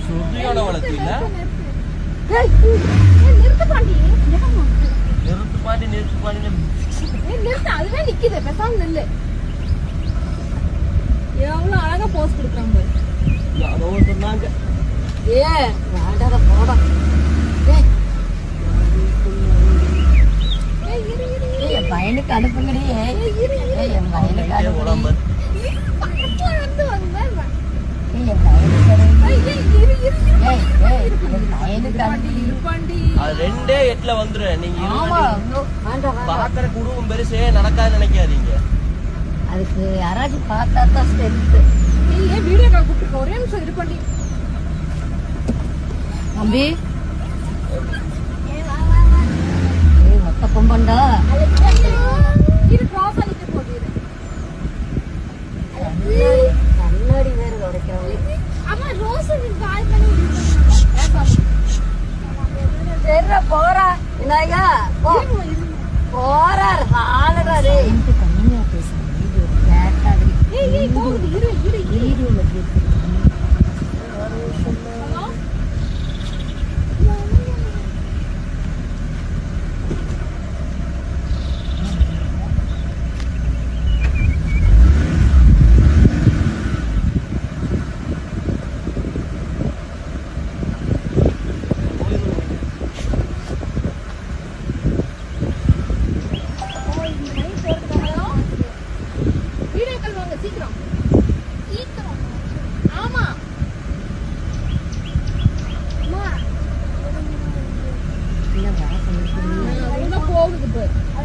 சுதியோட வளர்த்தில நிறுத்து பாண்டி அதுவே நிக்குது பேசாம நில்லு. எவ்வளவு அழகா போஸ் கொடுக்குறாங்க சொன்னாங்க. வேண்டாத போடா. என் பையனுக்கு அனுப்புங்கடி. என் பையனுக்கு அனுப்புங்க. ரெண்டே 8 வந்துரு. நீங்க பாக்குற குடும்பம் பெருசே நடக்காது நினைக்காதீங்க. அதுக்கு யாராச்சும் பார்த்தா தான் ஸ்ட்ரென்த். ஏன் வீடியோ கால் கூப்பிட்டு ஒரே நிமிஷம் இது பண்ணி தம்பி மொத்த கொம்பண்டா இது கிராஸ் ஆகிட்டு போகுது. கண்ணாடி வேற உடைக்கிறாங்க. அம்மா ரோஸ் கால் பண்ணி சரிடா போறா விநாயகா போறா ஆளுடா. கம்மியா பேசுறேன் கேட்டாது. போகுது இரு இரு வீடியோல கேட்டு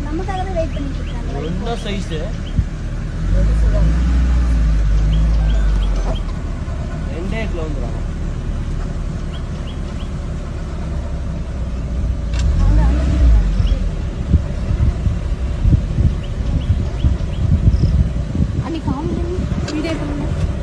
நமக்காகவே வெயிட் பண்ணிட்டு இருக்காங்க. சைஸ்